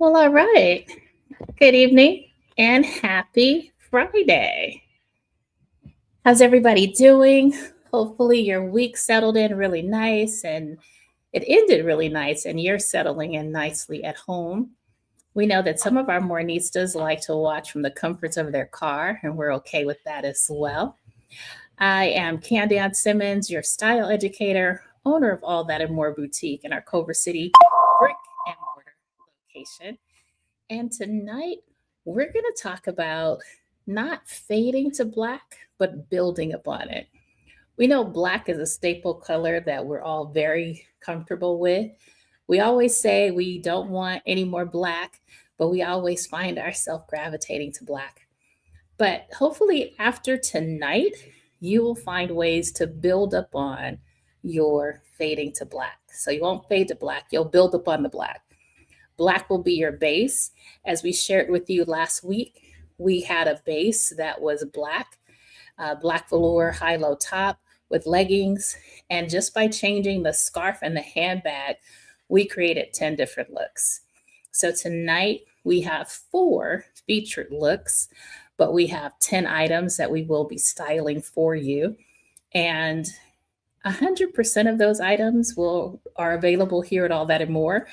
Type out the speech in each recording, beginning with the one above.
Well, all right. Good evening and happy Friday. How's everybody doing? Hopefully, your week settled in really nice and it ended really nice, and you're settling in nicely at home. We know that some of our mornistas like to watch from the comforts of their car, and we're okay with that as well. I am Candance Simmons, your style educator, owner of All That and More Boutique in our Culver City brick and mortar location. And tonight we're going to talk about not fading to black, but building upon it. We know black is a staple color that we're all very comfortable with. We always say we don't want any more black, but we always find ourselves gravitating to black. But hopefully, after tonight, you will find ways to build up on your fading to black. So you won't fade to black, you'll build upon the black. Black will be your base. As we shared with you last week, we had a base that was black, black velour, high low top with leggings. And just by changing the scarf and the handbag, we created 10 different looks. So tonight we have 4 featured looks, but we have 10 items that we will be styling for you. And 100% of those items are available here at All That and More.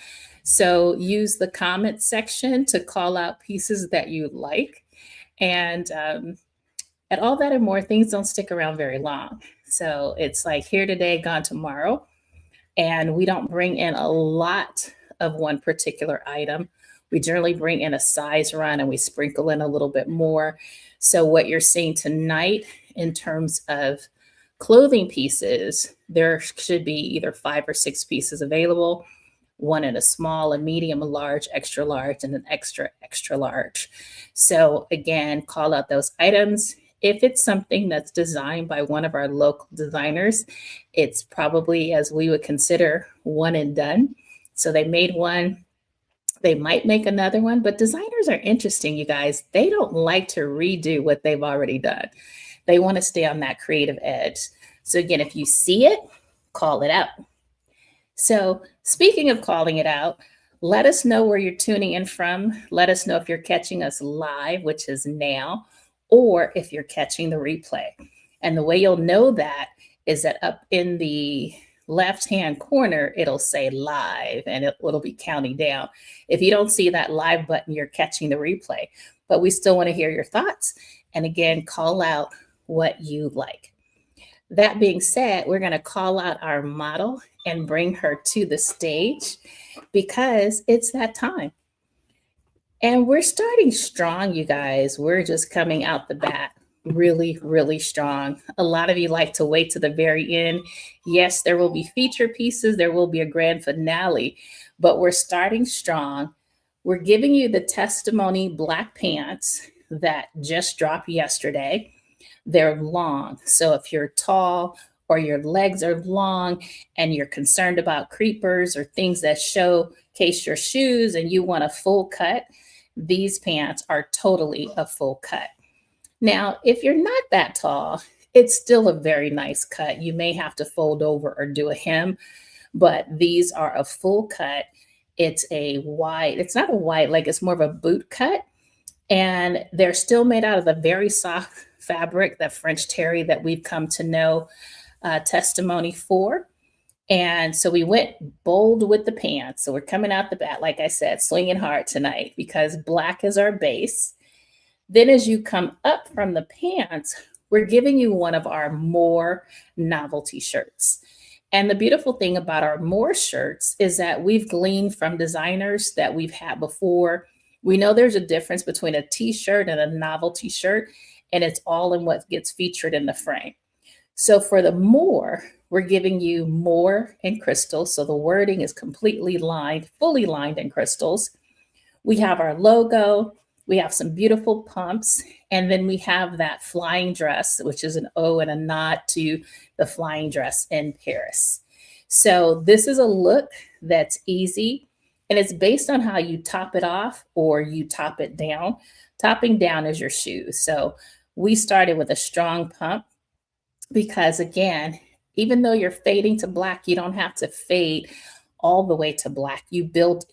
So use the comment section to call out pieces that you like. And at All That and More, things don't stick around very long. So it's like here today, gone tomorrow. And we don't bring in a lot of one particular item. We generally bring in a size run and we sprinkle in a little bit more. So what you're seeing tonight in terms of clothing pieces, there should be either 5 or 6 pieces available, one in a small, a medium, a large, extra large, and an extra, extra large. So again, call out those items. If it's something that's designed by one of our local designers, it's probably, as we would consider, one and done. So they made one, they might make another one, but designers are interesting, you guys. They don't like to redo what they've already done. They want to stay on that creative edge. So again, if you see it, call it out. So speaking of calling it out, let us know where you're tuning in from. Let us know if you're catching us live, which is now, or if you're catching the replay. And the way you'll know that is that up in the left-hand corner, it'll say live and it'll be counting down. If you don't see that live button, you're catching the replay. But we still want to hear your thoughts. And again, call out what you like. That being said, we're going to call out our model and bring her to the stage because it's that time. And we're starting strong, you guys. We're just coming out the bat really, really strong. A lot of you like to wait to the very end. Yes, there will be feature pieces, there will be a grand finale, but we're starting strong. We're giving you the testimony black pants that just dropped yesterday. They're long. So if you're tall or your legs are long and you're concerned about creepers or things that showcase your shoes and you want a full cut, these pants are totally a full cut. Now, if you're not that tall, it's still a very nice cut. You may have to fold over or do a hem, but these are a full cut. It's not a wide leg, it's more of a boot cut. And they're still made out of the very soft fabric, that French terry that we've come to know testimony for. And so we went bold with the pants. So we're coming out the bat, like I said, swinging hard tonight because black is our base. Then as you come up from the pants, we're giving you one of our more novelty shirts. And the beautiful thing about our more shirts is that we've gleaned from designers that we've had before. We know there's a difference between a t-shirt and a novelty shirt, and it's all in what gets featured in the frame. So for the more, we're giving you more in crystals. So the wording is completely lined, fully lined in crystals. We have our logo, we have some beautiful pumps, and then we have that flying dress, which is an O and a nod to the flying dress in Paris. So this is a look that's easy, and it's based on how you top it off or you top it down. Topping down is your shoes. So we started with a strong pump because, again, even though you're fading to black, you don't have to fade all the way to black. You build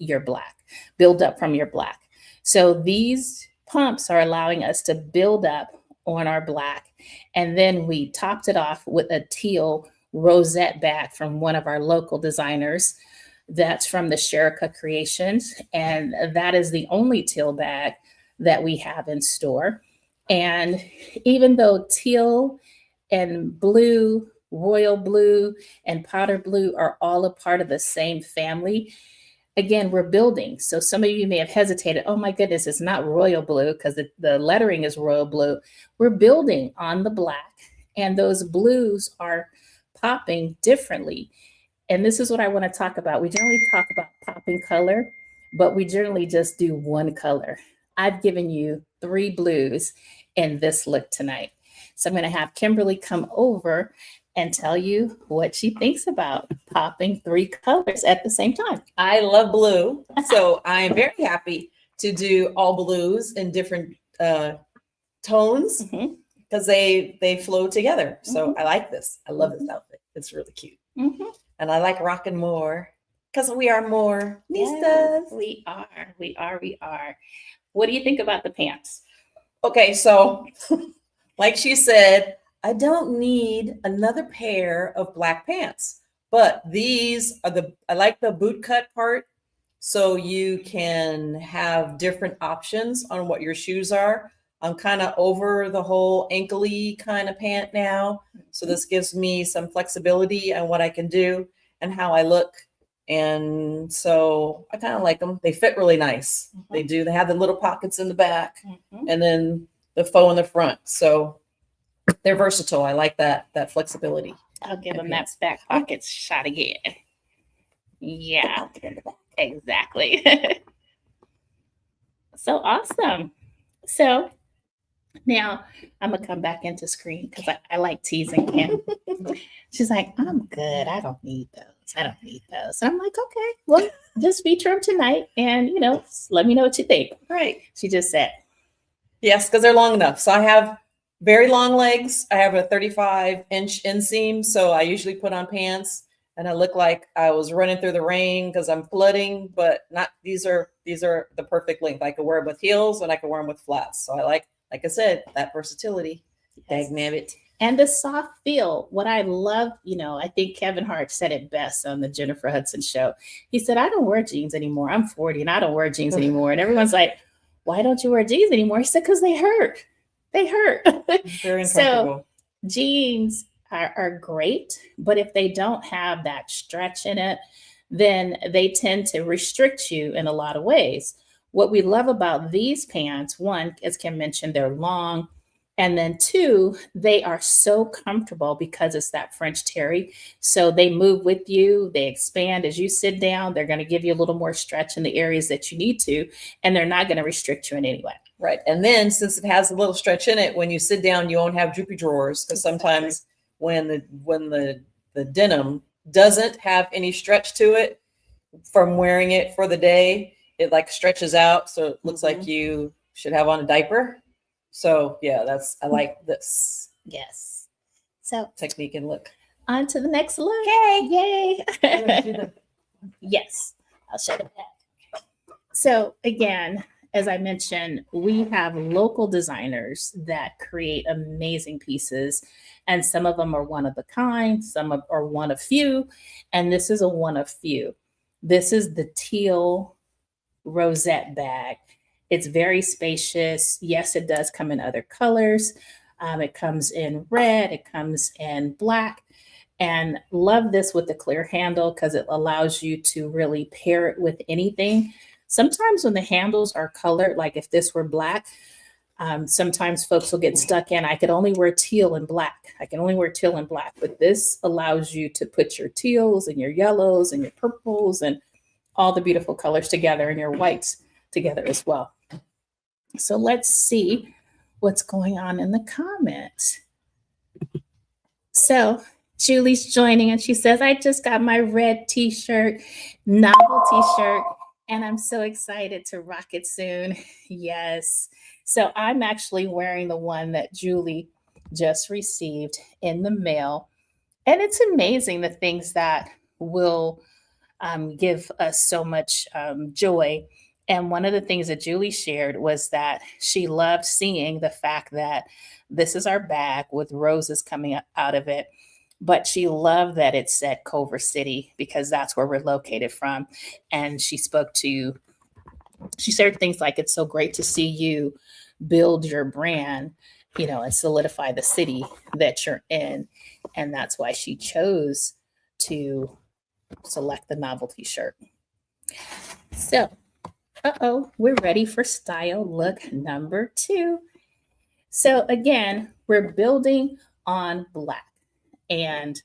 up from your black. So these pumps are allowing us to build up on our black. And then we topped it off with a teal rosette bag from one of our local designers. That's from the Sherika Creations. And that is the only teal bag that we have in store. And even though teal and blue, royal blue, and powder blue are all a part of the same family, again, we're building. So some of you may have hesitated, oh my goodness, it's not royal blue because the lettering is royal blue. We're building on the black, and those blues are popping differently. And this is what I want to talk about. We generally talk about popping color, but we generally just do one color. I've given you 3 blues in this look tonight. So I'm going to have Kimberly come over and tell you what she thinks about popping 3 colors at the same time. I love blue, so I'm very happy to do all blues in different tones because they flow together. So I like this. I love this outfit. It's really cute. And I like rocking more because we are more nistas. Yes, we are. What do you think about the pants? Okay, so like she said, I don't need another pair of black pants, but these are I like the boot cut part. So you can have different options on what your shoes are. I'm kind of over the whole ankle-y kind of pant now. So this gives me some flexibility on what I can do and how I look. And so I kind of like them. They fit really nice. They do. They have the little pockets in the back and then the faux in the front. So they're versatile. I like that flexibility. I'll give them that back pocket shot again. Yeah, exactly. So awesome. So now I'm gonna come back into screen because I like teasing Kim. She's like, I'm good. I don't need those. And I'm like, okay, well, just feature them tonight, and let me know what you think. Right. She just said, yes, because they're long enough. So I have very long legs. I have a 35-inch inseam, so I usually put on pants, and I look like I was running through the rain because I'm flooding. But not. These are the perfect length. I could wear them with heels, and I could wear them with flats. So I like I said, that versatility. Yes. Dagnabbit. And the soft feel. What I love, I think Kevin Hart said it best on the Jennifer Hudson show. He said, I don't wear jeans anymore. I'm 40 and I don't wear jeans anymore. And everyone's like, why don't you wear jeans anymore? He said, because they hurt. They hurt. Very uncomfortable. So jeans are great, but if they don't have that stretch in it, then they tend to restrict you in a lot of ways. What we love about these pants, one, as Kim mentioned, they're long. And then 2, they are so comfortable because it's that French terry. So they move with you. They expand as you sit down. They're going to give you a little more stretch in the areas that you need to, and they're not going to restrict you in any way. Right. And then since it has a little stretch in it, when you sit down, you won't have droopy drawers because sometimes when the denim doesn't have any stretch to it from wearing it for the day, it like stretches out. So it looks like you should have on a diaper. So yeah, I like this. Yes. So technique and look. On to the next look. Okay. Yay. Yes. I'll show the back. So again, as I mentioned, we have local designers that create amazing pieces, and some of them are one of a kind, some are one of few, and this is a one of few. This is the teal rosette bag. It's very spacious. Yes, it does come in other colors. It comes in red, it comes in black, and love this with the clear handle because it allows you to really pair it with anything. Sometimes when the handles are colored, like if this were black, sometimes folks will get stuck in, I could only wear teal and black. But this allows you to put your teals and your yellows and your purples and all the beautiful colors together and your whites together as well. So let's see what's going on in the comments. So Julie's joining and she says, I just got my red t-shirt, novel t-shirt, and I'm so excited to rock it soon. Yes. So I'm actually wearing the one that Julie just received in the mail. And it's amazing the things that will give us so much joy. And one of the things that Julie shared was that she loved seeing the fact that this is our bag with roses coming out of it. But she loved that it said Culver City because that's where we're located from. And she shared things like, it's so great to see you build your brand, and solidify the city that you're in. And that's why she chose to select the novelty shirt. So, we're ready for style look number 2. So again, we're building on black. And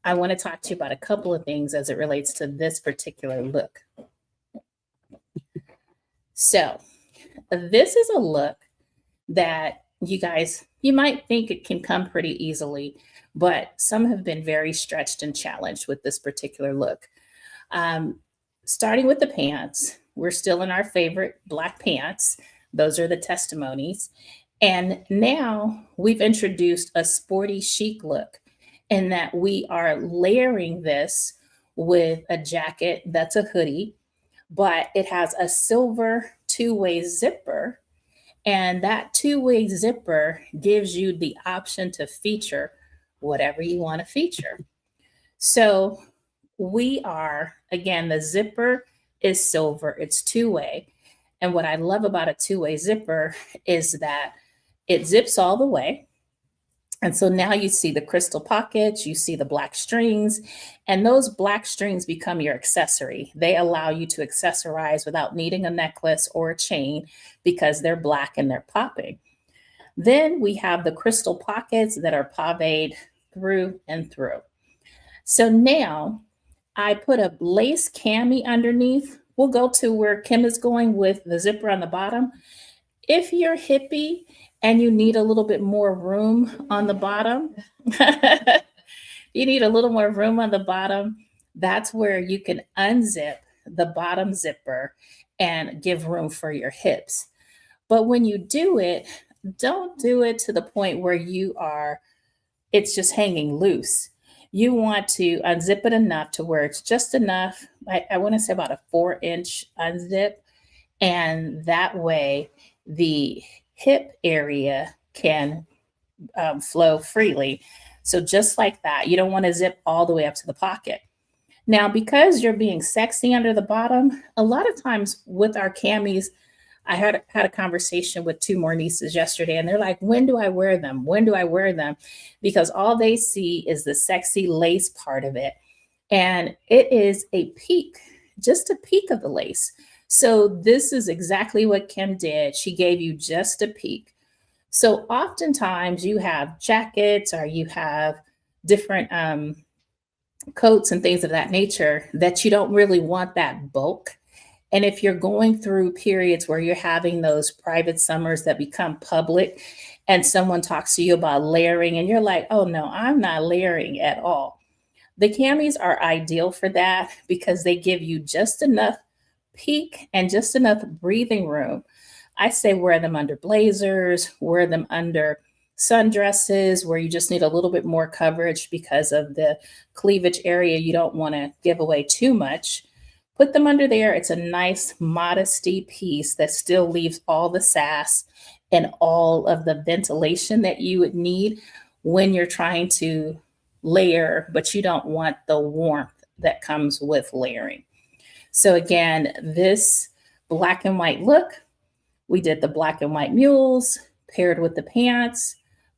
I want to talk to you about a couple of things as it relates to this particular look. So this is a look that you might think it can come pretty easily, but some have been very stretched and challenged with this particular look. Starting with the pants, we're still in our favorite black pants. Those are the testimonies. And now we've introduced a sporty chic look in that we are layering this with a jacket that's a hoodie, but it has a silver two-way zipper. And that two-way zipper gives you the option to feature whatever you want to feature. So we are, again, the zipper is silver, it's two-way. And what I love about a two-way zipper is that it zips all the way. And so now you see the crystal pockets, you see the black strings, and those black strings become your accessory. They allow you to accessorize without needing a necklace or a chain because they're black and they're popping. Then we have the crystal pockets that are pavéed through and through. So now I put a lace cami underneath. We'll go to where Kim is going with the zipper on the bottom. If you're hippie and you need a little bit more room on the bottom, you need a little more room on the bottom, that's where you can unzip the bottom zipper and give room for your hips. But when you do it, don't do it to the point where it's just hanging loose. You want to unzip it enough to where it's just enough. I want to say about a 4-inch unzip. And that way the hip area can flow freely. So just like that, you don't want to zip all the way up to the pocket. Now, because you're being sexy under the bottom, a lot of times with our camis, I had a conversation with 2 more nieces yesterday, and they're like, when do I wear them? When do I wear them? Because all they see is the sexy lace part of it. And it is a peak, just a peak of the lace. So this is exactly what Kim did. She gave you just a peek. So oftentimes you have jackets or you have different coats and things of that nature that you don't really want that bulk. And if you're going through periods where you're having those private summers that become public and someone talks to you about layering and you're like, oh no, I'm not layering at all. The camis are ideal for that because they give you just enough peak and just enough breathing room. I say wear them under blazers, wear them under sundresses where you just need a little bit more coverage because of the cleavage area. You don't want to give away too much. Put them under there. It's a nice modesty piece that still leaves all the sass and all of the ventilation that you would need when you're trying to layer, but you don't want the warmth that comes with layering. So again, this black and white look, we did the black and white mules paired with the pants,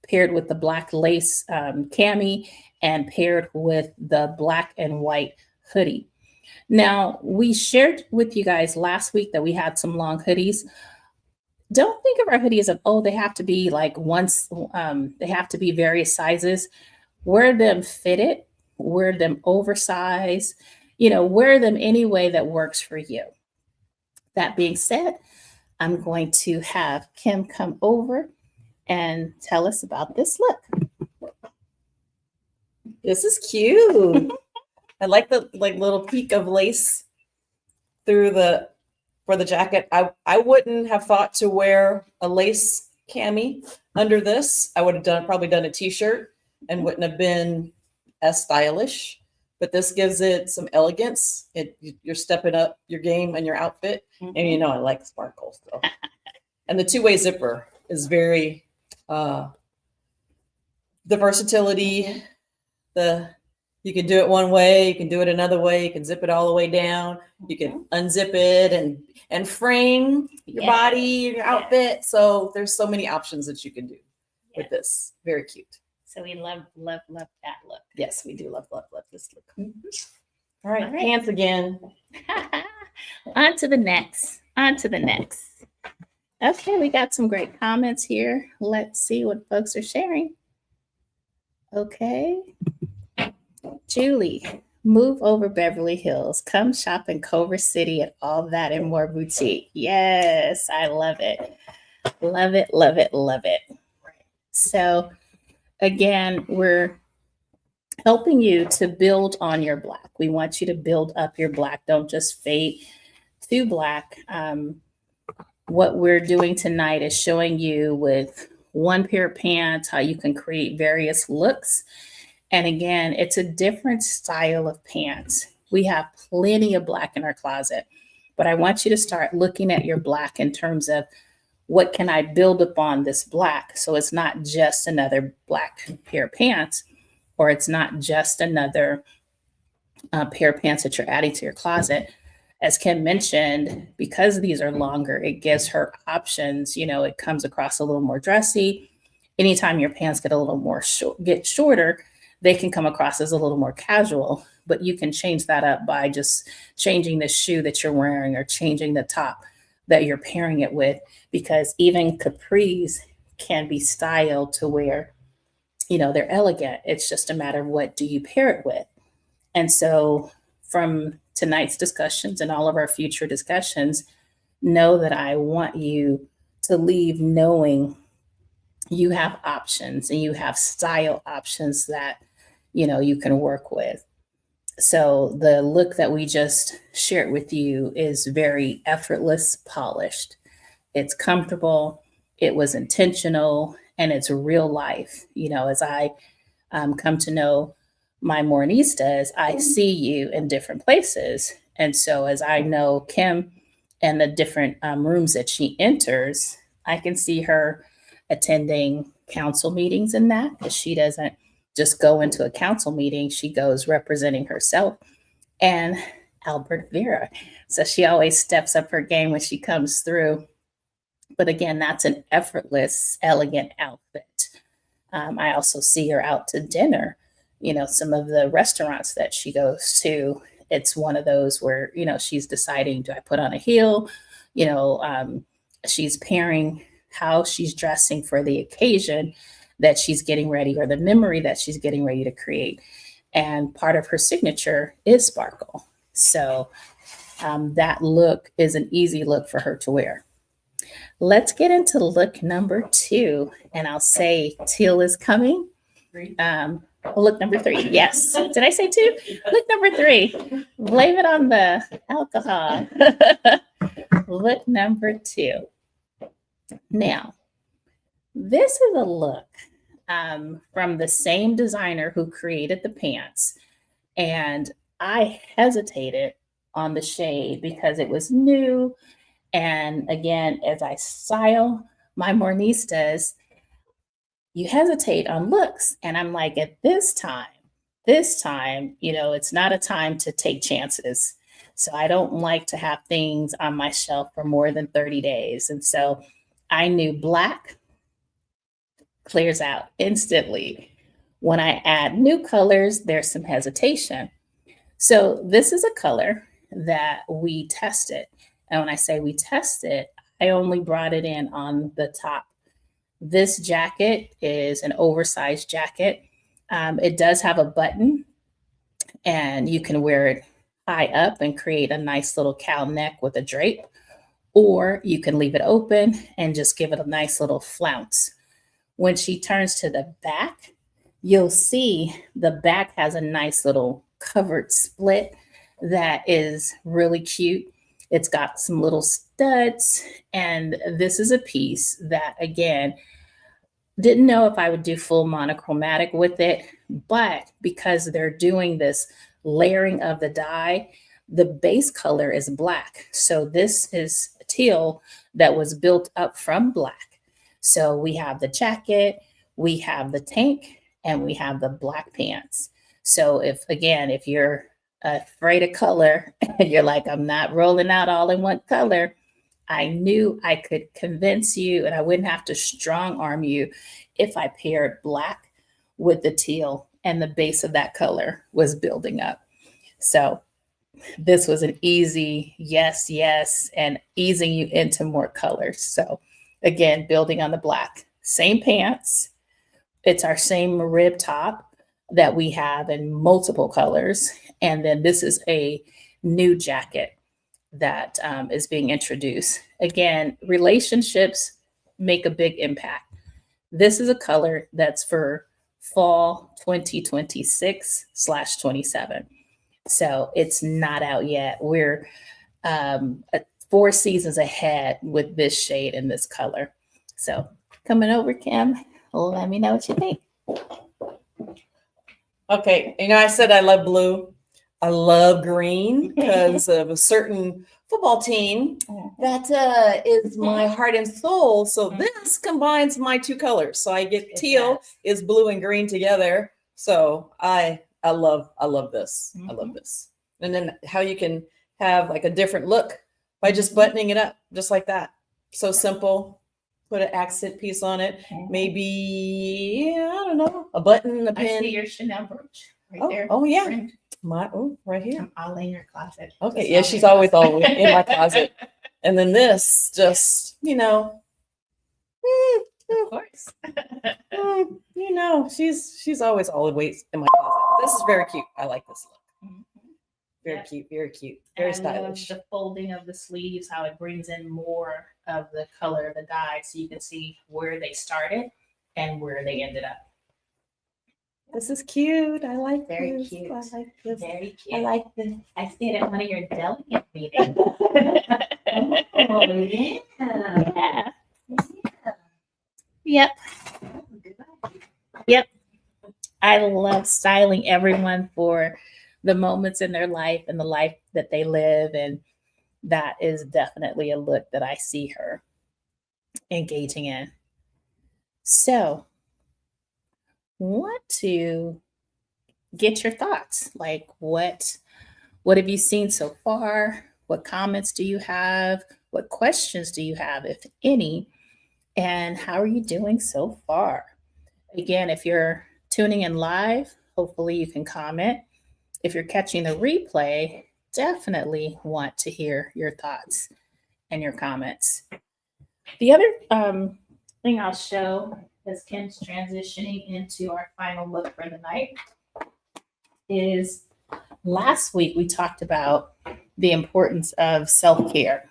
paired with the black lace cami, and paired with the black and white hoodie. Now, we shared with you guys last week that we had some long hoodies. Don't think of our hoodies of, oh, they have to be like they have to be various sizes. Wear them fitted, wear them oversized, wear them any way that works for you. That being said, I'm going to have Kim come over and tell us about this look. This is cute. I like the little peak of lace for the jacket. I wouldn't have thought to wear a lace cami under this. I would have probably done a t-shirt and wouldn't have been as stylish. but this gives it some elegance. You're stepping up your game and your outfit. Mhm. And you know I like sparkles. So. And the two-way zipper is very the versatility. You can do it one way, you can do it another way, you can zip it all the way down, you can unzip it and frame your body, your outfit. So there's so many options that you can do with this. Very cute. So we love that look. Yes, we do love this look. Mm-hmm. All right, pants again. On to the next. Okay, we got some great comments here. Let's see what folks are sharing. Okay. Julie, move over Beverly Hills. Come shop in Culver City and all that and more boutique. Yes, I love it. Love it, love it, love it. So again, we're helping you to build on your black. We want you to build up your black. Don't just fade to black. What we're doing tonight is showing you with one pair of pants how you can create various looks. And again, it's a different style of pants. We have plenty of black in our closet, but I want you to start looking at your black in terms of what can I build upon this black? So it's not just another black pair of pants, or it's not just another pair of pants that you're adding to your closet. As Kim mentioned, because these are longer, it gives her options. You know, it comes across a little more dressy. Anytime your pants get a little more shorter, they can come across as a little more casual, but you can change that up by just changing the shoe that you're wearing or changing the top that you're pairing it with, because even capris can be styled to where, you know, they're elegant. It's just a matter of what do you pair it with. And so from tonight's discussions and all of our future discussions, know that I want you to leave knowing you have options and you have style options that, you know, you can work with. So the look that we just shared with you is very effortless, polished. It's comfortable, it was intentional, and it's real life. You know, as I come to know my Mornistas, I see you in different places. And so as I know Kim and the different rooms that she enters, I can see her attending council meetings and that, because she doesn't just go into a council meeting, she goes representing herself and Albert Vera. So she always steps up her game when she comes through. But again, that's an effortless, elegant outfit. I also see her out to dinner. You know, some of the restaurants that she goes to, it's one of those where, you know, she's deciding, do I put on a heel? You know, she's pairing how she's dressing for the occasion that she's getting ready, or the memory that she's getting ready to create. And part of her signature is sparkle. So that look is an easy look for her to wear. Let's get into look number 2. And I'll say teal is coming. Look number 3. Yes. Did I say 2? Look number 3. Blame it on the alcohol. Look number 2. Now, this is a look from the same designer who created the pants. And I hesitated on the shade because it was new. And again, as I style my Mornistas, you hesitate on looks. And I'm like, at this time, you know, it's not a time to take chances. So I don't like to have things on my shelf for more than 30 days. And so I knew black clears out instantly. When I add new colors, there's some hesitation. So this is a color that we tested. And when I say we tested, I only brought it in on the top. This jacket is an oversized jacket. It does have a button, and you can wear it high up and create a nice little cow neck with a drape, or you can leave it open and just give it a nice little flounce. When she turns to the back, you'll see the back has a nice little covered split that is really cute. It's got some little studs, and this is a piece that, again, didn't know if I would do full monochromatic with it, but because they're doing this layering of the dye, the base color is black. So this is teal that was built up from black. So we have the jacket, we have the tank, and we have the black pants. So if you're afraid of color and you're like, I'm not rolling out all in one color, I knew I could convince you and I wouldn't have to strong arm you if I paired black with the teal and the base of that color was building up. So this was an easy yes, yes, and easing you into more colors. So again, building on the black, same pants. It's our same rib top that we have in multiple colors. And then this is a new jacket that is being introduced. Again, relationships make a big impact. This is a color that's for fall 2026/27. So it's not out yet. We're 4 seasons ahead with this shade and this color. So coming over, Kim, let me know what you think. Okay, I said I love blue. I love green because of a certain football team that is my heart and soul. So this combines my two colors. So I get teal is blue and green together. So I love this. I love this. And then how you can have like a different look by just buttoning it up, just like that. So simple. Put an accent piece on it. Maybe, I don't know, a button, a pin. I see your Chanel brooch right there. Oh yeah. Right here. I'm all in your closet. Okay. Yeah, she's always in my closet. And then this just, Of course. she's always in my closet. This is very cute. I like this look. Very cute, very cute, very stylish. The folding of the sleeves, how it brings in more of the color of the dye, so you can see where they started and where they ended up. This is cute. I like Very this. cute. I like this. Very cute. I like this. I stayed at one of your delegate meetings. Yeah. Yep. Yep. I love styling everyone for the moments in their life and the life that they live. And that is definitely a look that I see her engaging in. So, want to get your thoughts. Like, what have you seen so far? What comments do you have? What questions do you have, if any? And how are you doing so far? Again, if you're tuning in live, hopefully you can comment. If you're catching the replay, definitely want to hear your thoughts and your comments. The other thing I'll show as Kim's transitioning into our final look for the night is last week we talked about the importance of self-care.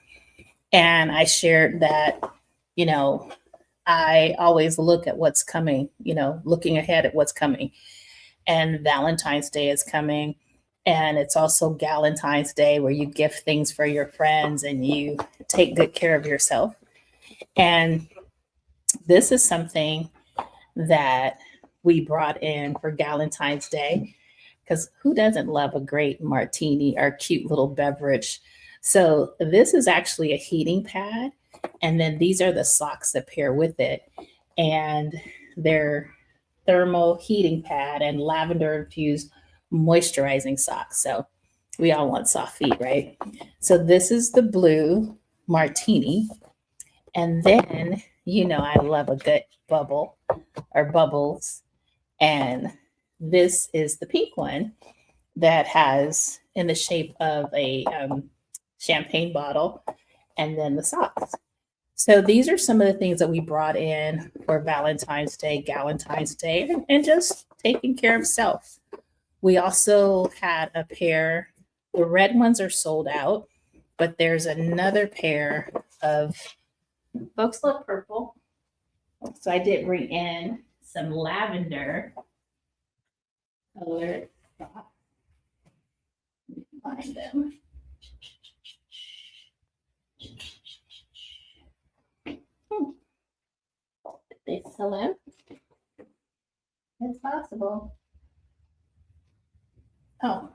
And I shared that, I always look at what's coming, looking ahead at what's coming. And Valentine's Day is coming. And it's also Galentine's Day, where you gift things for your friends and you take good care of yourself. And this is something that we brought in for Galentine's Day, because who doesn't love a great martini or cute little beverage? So this is actually a heating pad. And then these are the socks that pair with it. And they're thermal heating pad and lavender infused moisturizing socks. So we all want soft feet, right? So this is the blue martini. And then, I love a good bubble or bubbles. And this is the pink one that has in the shape of a champagne bottle, and then the socks. So these are some of the things that we brought in for Valentine's Day, Galentine's Day, and just taking care of self. We also had a pair, the red ones are sold out, but there's another pair of, folks love purple. So I did bring in some lavender colored socks. Find them. They sell out. It's possible. Oh,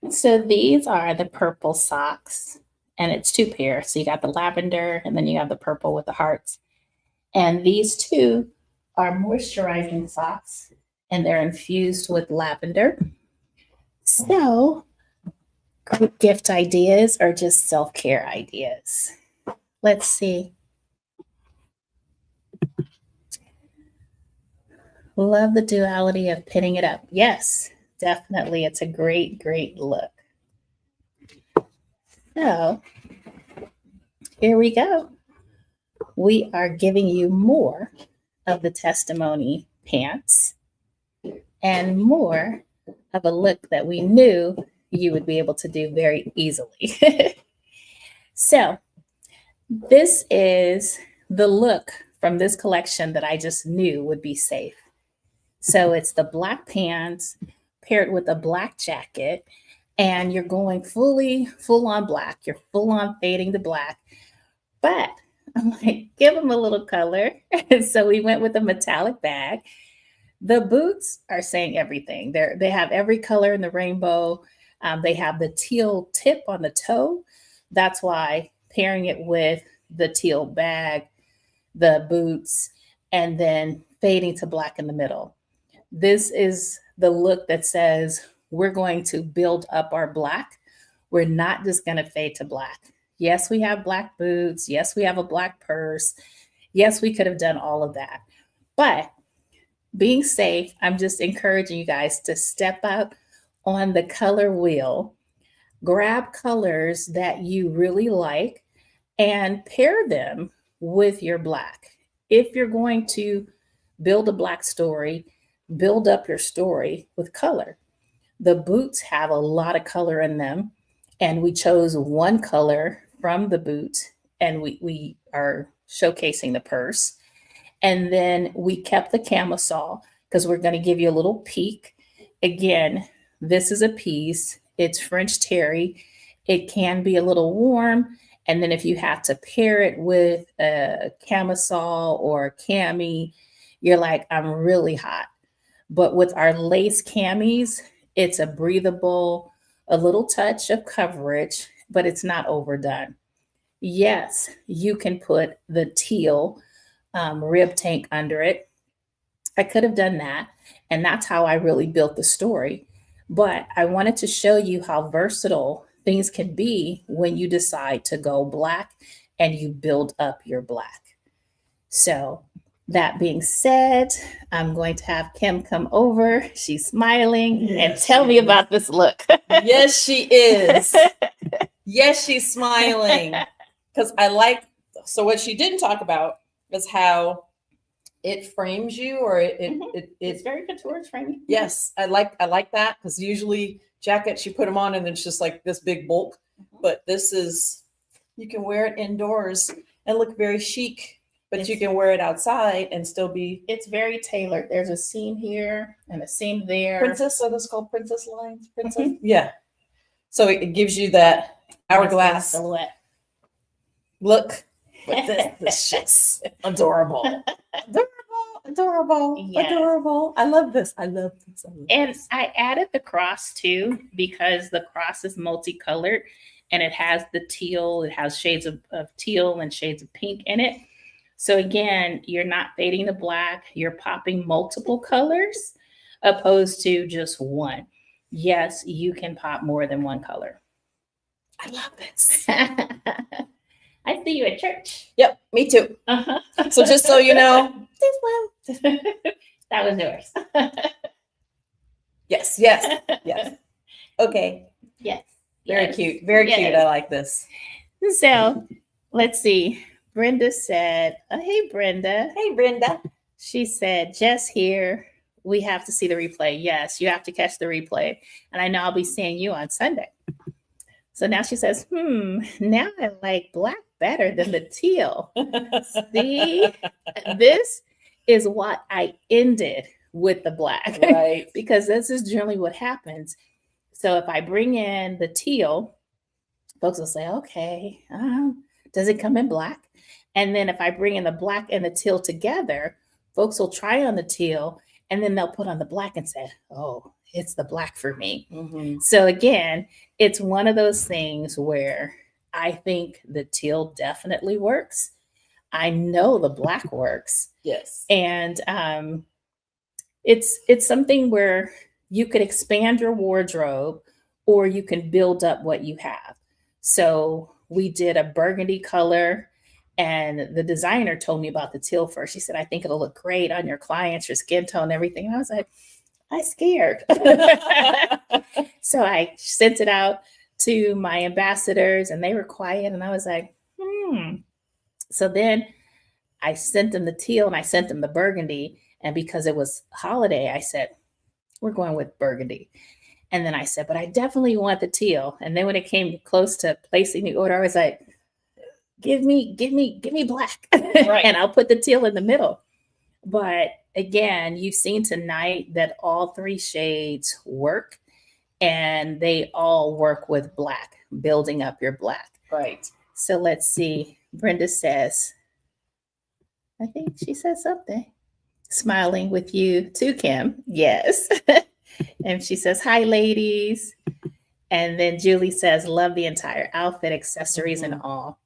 So these are the purple socks, and it's two pairs. So you got the lavender, and then you have the purple with the hearts. And these two are moisturizing socks, and they're infused with lavender. So, group gift ideas or just self care ideas? Let's see. Love the duality of pinning it up. Yes, definitely. It's a great, great look. So, here we go. We are giving you more of the testimony pants and more of a look that we knew you would be able to do very easily. So, this is the look from this collection that I just knew would be safe. So, it's the black pants paired with a black jacket, and you're going full on black. You're full on fading to black. But I'm like, give them a little color. And so we went with a metallic bag. The boots are saying everything. They have every color in the rainbow. They have the teal tip on the toe. That's why pairing it with the teal bag, the boots, and then fading to black in the middle. This is the look that says we're going to build up our black. We're not just going to fade to black. Yes, we have black boots. Yes, we have a black purse. Yes, we could have done all of that. But being safe, I'm just encouraging you guys to step out on the color wheel, grab colors that you really like, and pair them with your black. If you're going to build a black story, build up your story with color. The boots have a lot of color in them, and we chose one color from the boot, and we are showcasing the purse. And then we kept the camisole because we're going to give you a little peek. Again, this is a piece. It's French terry. It can be a little warm. And then if you have to pair it with a camisole or a cami, you're like, I'm really hot. But with our lace camis, it's a breathable, a little touch of coverage, but it's not overdone. Yes, you can put the teal rib tank under it. I could have done that. And that's how I really built the story. But I wanted to show you how versatile things can be when you decide to go black and you build up your black. So, that being said, I'm going to have Kim come over. She's smiling and tell me about this look. Yes, she is. Yes, she's smiling. Because I like, so what she didn't talk about is how it frames you, or it's very couture, it's framing. Yes, I like that, because usually jackets you put them on and it's just like this big bulk, but this is, you can wear it indoors and look very chic, but you can wear it outside and still be. It's very tailored. There's a seam here and a seam there. Princess, are those called princess lines? Princess, yeah. So it gives you that hourglass silhouette look. But this shit's adorable. Adorable. Yes. Adorable. I love this. And I added the cross too, because the cross is multicolored and it has the teal, it has shades of teal and shades of pink in it. So again, you're not fading to black, you're popping multiple colors opposed to just one. Yes, you can pop more than one color. I love this. I see you at church. Yep, me too. Uh-huh. So just so you know, this one. That was yours. Yes. Okay. Yes. Very cute. Very cute. I like this. So let's see. Brenda said, oh, hey, Brenda. Hey, Brenda. She said, Jess here. We have to see the replay. Yes, you have to catch the replay. And I know I'll be seeing you on Sunday. So now she says, now I like black better than the teal. See, this is what I ended with the black. Right. Because this is generally what happens. So if I bring in the teal, folks will say, okay, does it come in black? And then if I bring in the black and the teal together, folks will try on the teal and then they'll put on the black and say, oh, it's the black for me. Mm-hmm. So again, it's one of those things where I think the teal definitely works. I know the black works. Yes. And it's something where you could expand your wardrobe or you can build up what you have. So we did a burgundy color, and the designer told me about the teal first. She said, I think it'll look great on your clients, your skin tone, everything. And I was like, I'm scared. So I sent it out to my ambassadors and they were quiet. And I was like, So then I sent them the teal and I sent them the burgundy. And because it was holiday, I said, we're going with burgundy. And then I said, but I definitely want the teal. And then when it came close to placing the order, I was like, give me black. Right. And I'll put the teal in the middle. But again, you've seen tonight that all three shades work, and they all work with black, building up your black. Right. So let's see. Brenda says, I think she said something. Smiling with you too, Kim. Yes. And she says, hi, ladies. And then Julie says, love the entire outfit, accessories, and all.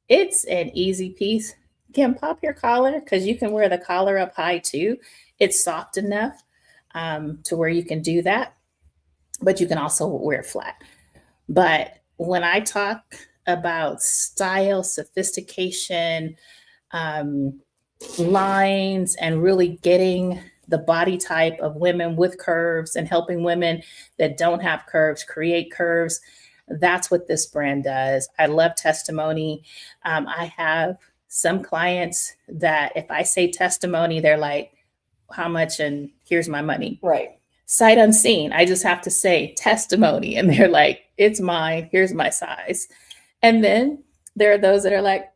It's an easy piece. Kim, pop your collar because you can wear the collar up high too. It's soft enough to where you can do that, but you can also wear it flat. But when I talk about style, sophistication, lines, and really getting the body type of women with curves and helping women that don't have curves create curves, that's what this brand does. I love testimony. I have some clients that if I say testimony, they're like, how much? And here's my money. Right. Sight unseen. I just have to say testimony. And they're like, it's mine. Here's my size. And then there are those that are like,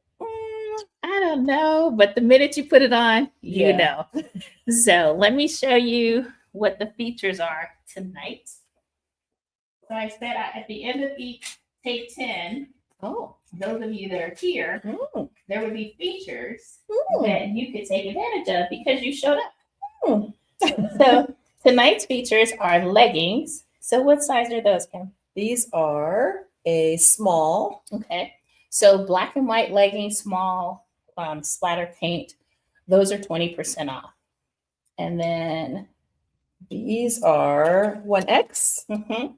I don't know. But the minute you put it on, you know. So let me show you what the features are tonight. So I said at the end of each take 10, those of you that are here, there would be features that you could take advantage of because you showed up. So tonight's features are leggings. So what size are those, Kim? These are a small. Okay. So black and white leggings, small, splatter paint. Those are 20% off. And then these are 1X.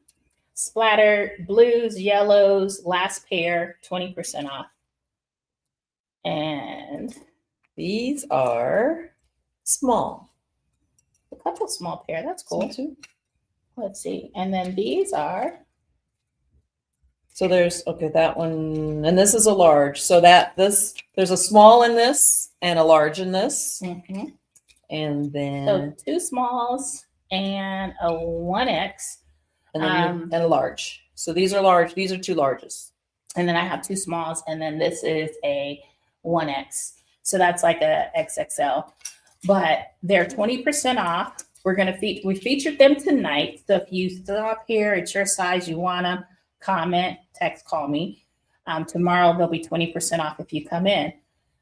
Splatter, blues, yellows, last pair, 20% off. And these are small. A couple small pair. That's cool. Too. Let's see. And then these are. So there's, that one. And this is a large. So there's a small in this and a large in this. And then. So 2 smalls and a 1X. And a large. So these are large. These are 2 larges. And then I have 2 smalls. And then this is a 1X. So that's like a XXL. But they're 20% off. We featured them tonight. So if you stop here, it's your size, you want them, comment, text, call me. Tomorrow they'll be 20% off if you come in.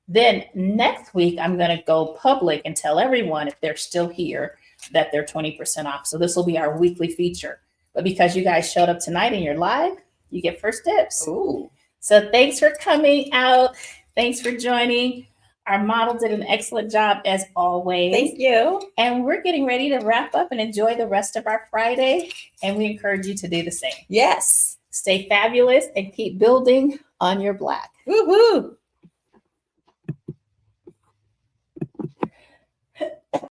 Then next week, I'm going to go public and tell everyone if they're still here that they're 20% off. So this will be our weekly feature. But because you guys showed up tonight and you're live, you get first dibs. Ooh. So thanks for coming out. Thanks for joining. Our model did an excellent job as always. Thank you. And we're getting ready to wrap up and enjoy the rest of our Friday. And we encourage you to do the same. Yes. Stay fabulous and keep building on your black. Woohoo.